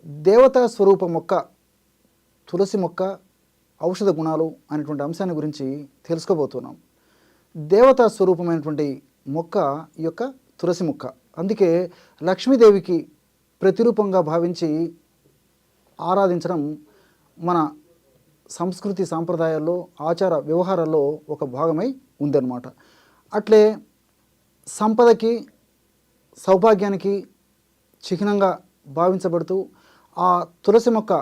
దేవతా స్వరూప మొక్క తులసి మొక్క ఔషధ గుణాలు అనేటువంటి అంశాన్ని గురించి తెలుసుకోబోతున్నాం. దేవతా స్వరూపమైనటువంటి మొక్క ఈ యొక్క తులసి మొక్క. అందుకే లక్ష్మీదేవికి ప్రతిరూపంగా భావించి ఆరాధించడం మన సంస్కృతి సాంప్రదాయాల్లో ఆచార వ్యవహారాల్లో ఒక భాగమై ఉందన్నమాట. అట్లే సంపదకి సౌభాగ్యానికి చిహ్నంగా భావించబడుతూ ఆ తులసి మొక్క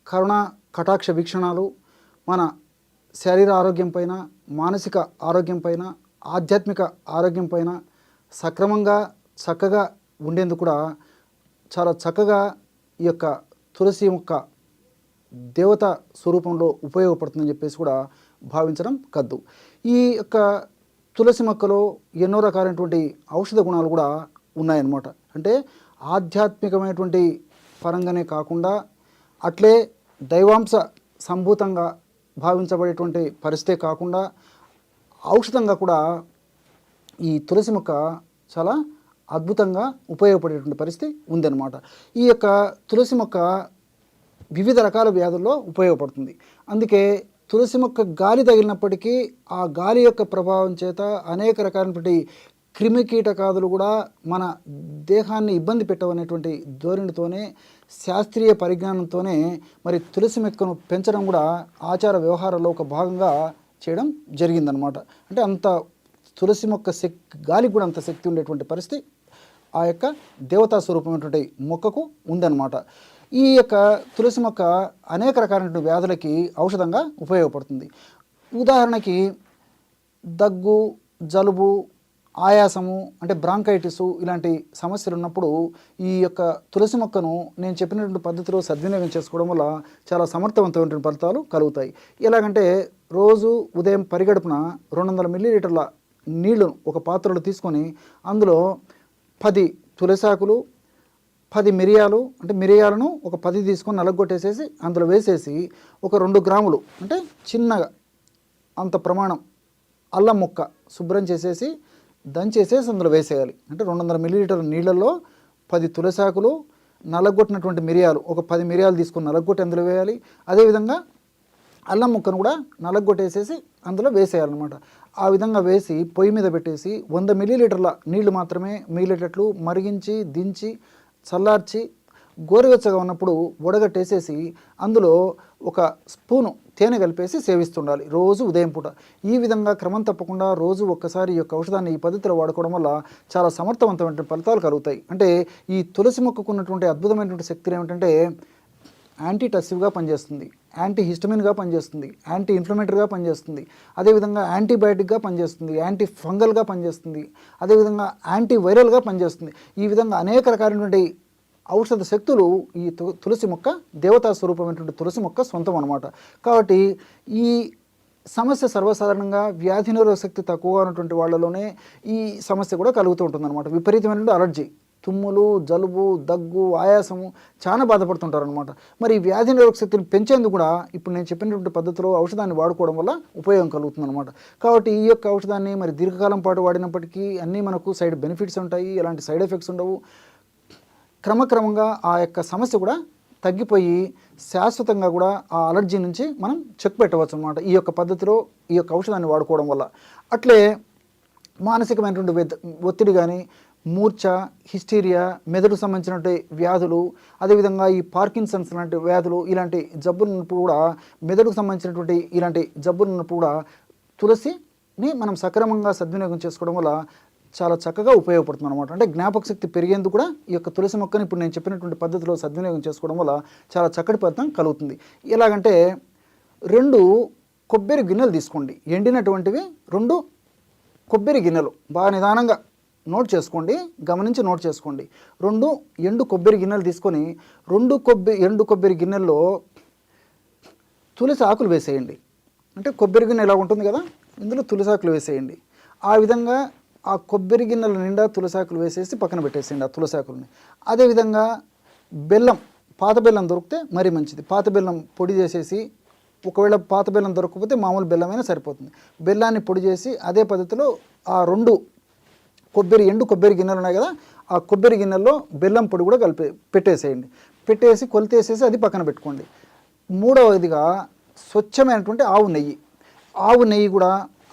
కరుణ కటాక్ష వీక్షణాలు మన శరీర ఆరోగ్యం పైన, మానసిక ఆరోగ్యం పైన, ఆధ్యాత్మిక ఆరోగ్యం పైన సక్రమంగా చక్కగా ఉండేందుకు కూడా చాలా చక్కగా ఈ యొక్క తులసి మొక్క దేవత స్వరూపంలో ఉపయోగపడుతుందని చెప్పేసి కూడా భావించడం కద్దు. ఈ యొక్క తులసి మొక్కలో ఎన్నో రకాలైనటువంటి ఔషధ గుణాలు కూడా ఉన్నాయన్నమాట. అంటే ఆధ్యాత్మికమైనటువంటి పరంగానే కాకుండా అట్లే దైవాంశ సంభూతంగా భావించబడేటువంటి పరిస్థితే కాకుండా ఔషధంగా కూడా ఈ తులసి మొక్క చాలా అద్భుతంగా ఉపయోగపడేటువంటి పరిస్థితి ఉందన్నమాట. ఈ యొక్క తులసి మొక్క వివిధ రకాల వ్యాధుల్లో ఉపయోగపడుతుంది. అందుకే తులసి మొక్క గాలి తగిలినప్పటికీ ఆ గాలి యొక్క ప్రభావం చేత అనేక రకాలైనటువంటి క్రిమి కీటకాదులు కూడా మన దేహాన్ని ఇబ్బంది పెట్టవనేటువంటి ధోరణితోనే, శాస్త్రీయ పరిజ్ఞానంతోనే మరి తులసి మొక్కను పెంచడం కూడా ఆచార వ్యవహారాల్లో ఒక భాగంగా చేయడం జరిగిందనమాట. అంటే అంత తులసి మొక్క గాలికి కూడా అంత శక్తి ఉండేటువంటి పరిస్థితి ఆ యొక్క దేవతా స్వరూపమైనటువంటి మొక్కకు ఉందన్నమాట. ఈ యొక్క తులసి మొక్క అనేక రకాలైన వ్యాధులకి ఔషధంగా ఉపయోగపడుతుంది. ఉదాహరణకి దగ్గు, జలుబు, ఆయాసము అంటే బ్రాంకైటిసు ఇలాంటి సమస్యలు ఉన్నప్పుడు ఈ యొక్క తులసి మొక్కను నేను చెప్పినటువంటి పద్ధతిలో సద్వినియోగం చేసుకోవడం వల్ల చాలా సమర్థవంతమైన ఫలితాలు కలుగుతాయి. ఎలాగంటే రోజు ఉదయం పరిగడుపున 200 మిల్లీలీటర్ల నీళ్లను ఒక పాత్రలో తీసుకొని అందులో 10 తులసాకులు, 10 మిరియాలు అంటే మిరియాలను ఒక 10 తీసుకొని నలగొట్టేసేసి అందులో వేసేసి ఒక 2 గ్రాములు అంటే చిన్నగా అంత ప్రమాణం అల్లం ముక్క శుభ్రం చేసేసి దంచేసేసి అందులో వేసేయాలి. అంటే 200 మిల్లీలీటర్ల నీళ్ళల్లో 10 తులసాకులు, నలగొట్టినటువంటి మిరియాలు ఒక 10 మిరియాలు తీసుకొని నలగొట్టి అందులో వేయాలి. అదేవిధంగా అల్లం ముక్కను కూడా నలగొట్టేసేసి అందులో వేసేయాలన్నమాట. ఆ విధంగా వేసి పొయ్యి మీద పెట్టేసి 100 మిల్లీలీటర్ల నీళ్లు మాత్రమే మిగిలేటట్లు మరిగించి దించి చల్లార్చి గోరువెచ్చగా ఉన్నప్పుడు వడగట్టేసేసి అందులో ఒక స్పూను తేనె కలిపేసి సేవిస్తుండాలి రోజు ఉదయం పూట. ఈ విధంగా క్రమం తప్పకుండా రోజు ఒక్కసారి ఈ యొక్క ఔషధాన్ని ఈ పద్ధతిలో వాడుకోవడం వల్ల చాలా సమర్థవంతమైన ఫలితాలు కలుగుతాయి. అంటే ఈ తులసి మొక్కకు ఉన్నటువంటి అద్భుతమైనటువంటి శక్తులు ఏమిటంటే యాంటీటసివ్గా పనిచేస్తుంది, యాంటీ హిస్టమిన్గా పనిచేస్తుంది, యాంటీ ఇన్ఫ్లమేటరీగా పనిచేస్తుంది, అదేవిధంగా యాంటీబయాటిక్గా పనిచేస్తుంది, యాంటీ ఫంగల్గా పనిచేస్తుంది, అదేవిధంగా యాంటీ వైరల్గా పనిచేస్తుంది. ఈ విధంగా అనేక రకాలైనటువంటి ఔషధ శక్తులు ఈ తులసి మొక్క దేవతా స్వరూపమైనటువంటి తులసి మొక్క సొంతం అన్నమాట. కాబట్టి ఈ సమస్య సర్వసాధారణంగా వ్యాధి నిరోధక శక్తి తక్కువగా ఉన్నటువంటి వాళ్ళలోనే ఈ సమస్య కూడా కలుగుతూ ఉంటుందన్నమాట. విపరీతమైనటువంటి అలర్జీ, తుమ్ములు, జలుబు, దగ్గు, ఆయాసము చాలా బాధపడుతుంటారు అనమాట. మరి ఈ వ్యాధి నిరోధక శక్తిని పెంచేందుకు కూడా ఇప్పుడు నేను చెప్పినటువంటి పద్ధతిలో ఔషధాన్ని వాడుకోవడం వల్ల ఉపయోగం కలుగుతుంది అనమాట. కాబట్టి ఈ యొక్క ఔషధాన్ని మరి దీర్ఘకాలం పాటు వాడినప్పటికీ అన్నీ మనకు సైడ్ బెనిఫిట్స్ ఉంటాయి, ఎలాంటి సైడ్ ఎఫెక్ట్స్ ఉండవు. క్రమక్రమంగా ఆ యొక్క సమస్య కూడా తగ్గిపోయి శాశ్వతంగా కూడా ఆ అలర్జీ నుంచి మనం చెక్ పెట్టవచ్చు అనమాట ఈ యొక్క పద్ధతిలో ఈ యొక్క ఔషధాన్ని వాడుకోవడం వల్ల. అట్లే మానసికమైనటువంటి ఒత్తిడి కానీ, మూర్ఛ, హిస్టీరియా, మెదడుకు సంబంధించినటువంటి వ్యాధులు, అదేవిధంగా ఈ పార్కిన్సన్స్ లాంటి వ్యాధులు, ఇలాంటి జబ్బులు ఉన్నప్పుడు కూడా మెదడుకు సంబంధించినటువంటి ఇలాంటి జబ్బులు ఉన్నప్పుడు కూడా తులసిని మనం సక్రమంగా సద్వినియోగం చేసుకోవడం వల్ల చాలా చక్కగా ఉపయోగపడుతుంది అనమాట. అంటే జ్ఞాపక శక్తి పెరిగేందుకు కూడా ఈ యొక్క తులసి మొక్కని ఇప్పుడు నేను చెప్పినటువంటి పద్ధతిలో సద్వినియోగం చేసుకోవడం వల్ల చాలా చక్కటి ఫలితం కలుగుతుంది. ఎలాగంటే 2 కొబ్బరి గిన్నెలు తీసుకోండి, ఎండినటువంటివి 2 కొబ్బరి గిన్నెలు బాగా నిదానంగా నోట్ చేసుకోండి, గమనించి నోట్ చేసుకోండి. 2 ఎండు కొబ్బరి గిన్నెలు తీసుకొని ఎండు కొబ్బరి గిన్నెల్లో తులసి ఆకులు వేసేయండి. అంటే కొబ్బరి గిన్నె ఇలా ఉంటుంది కదా, ఇందులో తులసి ఆకులు వేసేయండి. ఆ విధంగా ఆ కొబ్బరి గిన్నెల నిండా తులసాకులు వేసేసి పక్కన పెట్టేసేయండి ఆ తులసాకులని. అదేవిధంగా బెల్లం, పాత బెల్లం దొరికితే మరీ మంచిది. పాత బెల్లం పొడి చేసేసి, ఒకవేళ పాత బెల్లం దొరకకపోతే మామూలు బెల్లమైనా సరిపోతుంది. బెల్లాన్ని పొడి చేసి అదే పద్ధతిలో ఆ 2 ఎండు కొబ్బరి గిన్నెలు ఉన్నాయి కదా, ఆ కొబ్బరి గిన్నెల్లో బెల్లం పొడి కూడా కలిపి పెట్టేసేయండి. పెట్టేసి కొలితేసేసి అది పక్కన పెట్టుకోండి. మూడవదిగా స్వచ్ఛమైనటువంటి ఆవు నెయ్యి కూడా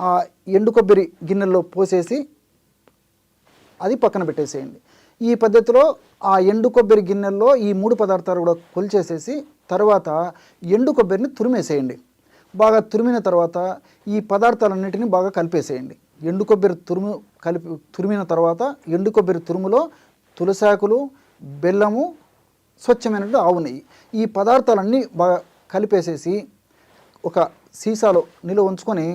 ఆ ఎండు కొబ్బరి గిన్నెల్లో పోసేసి అది పక్కన పెట్టేసేయండి. ఈ పద్ధతిలో ఆ ఎండు కొబ్బరి గిన్నెల్లో ఈ 3 పదార్థాలు కూడా కొలిచేసేసి తర్వాత ఎండు కొబ్బరిని తురిమేసేయండి. బాగా తురిమిన తర్వాత ఈ పదార్థాలన్నిటిని బాగా కలిపేసేయండి. ఎండు కొబ్బరి తురిమిన తర్వాత ఎండు కొబ్బరి తురుములో తులసాకులు, బెల్లము, స్వచ్ఛమైనటువంటి ఆవు నెయ్యి ఈ పదార్థాలన్నీ బాగా కలిపేసేసి ఒక సీసాలో నిలువ ఉంచుకొని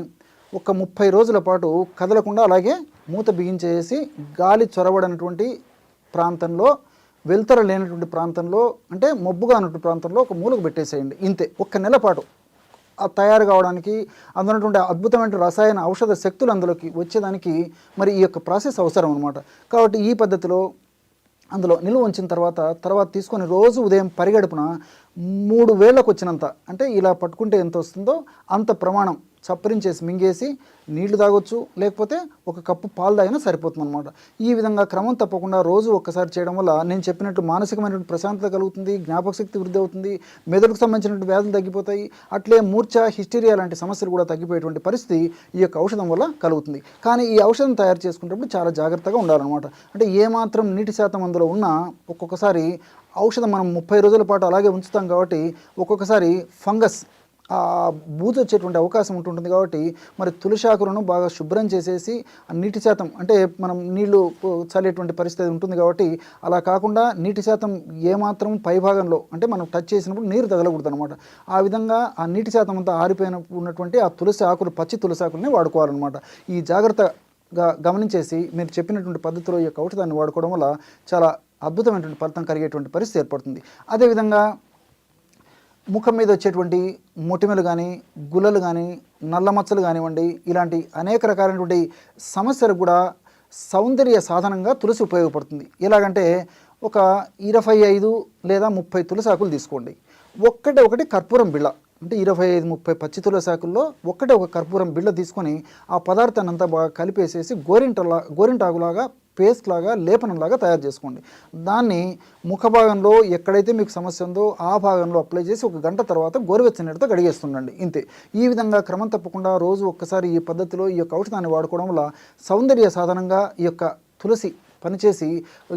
ఒక 30 రోజుల పాటు కదలకుండా అలాగే మూత బిగించేసి గాలి చొరబడినటువంటి ప్రాంతంలో, వెలుతురు లేనటువంటి ప్రాంతంలో, అంటే మబ్బుగా ఉన్నటువంటి ప్రాంతంలో ఒక మూలకు పెట్టేసేయండి. ఇంతే. 1 నెల పాటు తయారు కావడానికి అందులో ఉన్నటువంటి అద్భుతమైన రసాయన ఔషధ శక్తులు అందులోకి వచ్చేదానికి మరి ఈ యొక్క ప్రాసెస్ అవసరం అనమాట. కాబట్టి ఈ పద్ధతిలో అందులో నిలువ ఉంచిన తర్వాత తీసుకొని రోజు ఉదయం పరిగడుపున 3 వేళ్ళకు వచ్చినంత, అంటే ఇలా పట్టుకుంటే ఎంత వస్తుందో అంత ప్రమాణం చప్పరించేసి మింగేసి నీళ్లు తాగొచ్చు, లేకపోతే 1 కప్పు పాలు తాగినా సరిపోతుంది అనమాట. ఈ విధంగా క్రమం తప్పకుండా రోజు ఒక్కసారి చేయడం వల్ల నేను చెప్పినట్టు మానసికమైనటువంటి ప్రశాంతత కలుగుతుంది, జ్ఞాపక శక్తి వృద్ధి అవుతుంది, మెదడుకు సంబంధించినటువంటి వ్యాధులు తగ్గిపోతాయి, అట్లే మూర్ఛ, హిస్టీరియా లాంటి సమస్యలు కూడా తగ్గిపోయేటువంటి పరిస్థితి ఈ యొక్క ఔషధం వల్ల కలుగుతుంది. కానీ ఈ ఔషధం తయారు చేసుకునేటప్పుడు చాలా జాగ్రత్తగా ఉండాలన్నమాట. అంటే ఏమాత్రం నీటి శాతం అందులో ఉన్నా ఒక్కొక్కసారి ఔషధం మనం 30 రోజుల పాటు అలాగే ఉంచుతాం కాబట్టి ఒక్కొక్కసారి ఫంగస్ బూజు వచ్చేటువంటి అవకాశం ఉంటుంటుంది. కాబట్టి మరి తులసాకులను బాగా శుభ్రం చేసేసి నీటి శాతం, అంటే మనం నీళ్లు చల్లేటువంటి పరిస్థితి ఉంటుంది కాబట్టి అలా కాకుండా నీటి శాతం ఏమాత్రం పైభాగంలో, అంటే మనం టచ్ చేసినప్పుడు నీరు తగలకూడదు అనమాట. ఆ విధంగా ఆ నీటి శాతం అంతా ఆరిపోయిన ఉన్నటువంటి ఆ తులసి ఆకులు, పచ్చి తులసి ఆకుల్ని వాడుకోవాలన్నమాట. ఈ జాగ్రత్తగా గమనించేసి మీరు చెప్పినటువంటి పద్ధతిలో ఈ యొక్క ఔషధాన్ని వాడుకోవడం వల్ల చాలా అద్భుతమైనటువంటి ఫలితం కలిగేటువంటి పరిస్థితి ఏర్పడుతుంది. అదేవిధంగా ముఖం మీద వచ్చేటువంటి మొటిమలు కానీ, గుల్లలు కానీ, నల్ల మచ్చలు కానివ్వండి, ఇలాంటి అనేక రకాలైనటువంటి సమస్యలకు కూడా సౌందర్య సాధనంగా తులసి ఉపయోగపడుతుంది. ఎలాగంటే ఒక 25 లేదా 30 తులసాకులు తీసుకోండి. ఒకటి కర్పూరం బిళ్ళ, అంటే 25-30 పచ్చి తులసాకుల్లో ఒక కర్పూరం బిళ్ళ తీసుకొని ఆ పదార్థాన్ని అంతా బాగా కలిపేసేసి గోరింటాకులాగా, పేస్ట్ లాగా, లేపనంలాగా తయారు చేసుకోండి. దాన్ని ముఖ భాగంలో ఎక్కడైతే మీకు సమస్య ఉందో ఆ భాగంలో అప్లై చేసి 1 గంట తర్వాత గోరువెచ్చని నీటితో కడిగేస్తుండండి. ఇంతే. ఈ విధంగా క్రమం తప్పకుండా రోజు ఒక్కసారి ఈ పద్ధతిలో ఈ యొక్క ఔషధాన్ని వాడుకోవడం వల్ల సౌందర్య సాధనంగా ఈ యొక్క తులసి పనిచేసి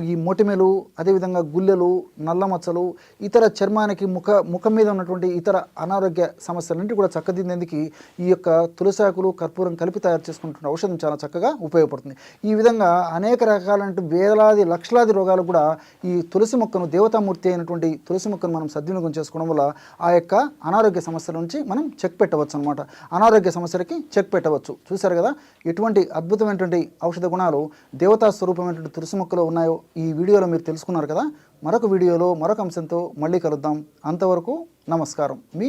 ఈ మొటిమలు, అదేవిధంగా గుల్లెలు, నల్ల మచ్చలు, ఇతర చర్మానికి ముఖం మీద ఉన్నటువంటి ఇతర అనారోగ్య సమస్యలన్నింటి కూడా చక్కదిద్దేందుకు ఈ యొక్క తులసాకులు, కర్పూరం కలిపి తయారు చేసుకుంటున్న ఔషధం చాలా చక్కగా ఉపయోగపడుతుంది. ఈ విధంగా అనేక రకాలైన వేలాది లక్షలాది రోగాలు కూడా ఈ తులసి మొక్కను, దేవతామూర్తి అయినటువంటి తులసి మొక్కను మనం సద్వినియోగం చేసుకోవడం వల్ల ఆ యొక్క అనారోగ్య సమస్యల నుంచి మనం చెక్ పెట్టవచ్చు అనమాట. అనారోగ్య సమస్యలకి చెక్ పెట్టవచ్చు. చూశారు కదా ఎటువంటి అద్భుతమైనటువంటి ఔషధ గుణాలు దేవతా స్వరూపమైనటువంటి తులసి మొక్కలో ఉన్నాయో ఈ వీడియోలో మీరు తెలుసుకున్నారు కదా. మరొక వీడియోలో మరొక అంశంతో మళ్ళీ కలుద్దాం. అంతవరకు నమస్కారం. మీ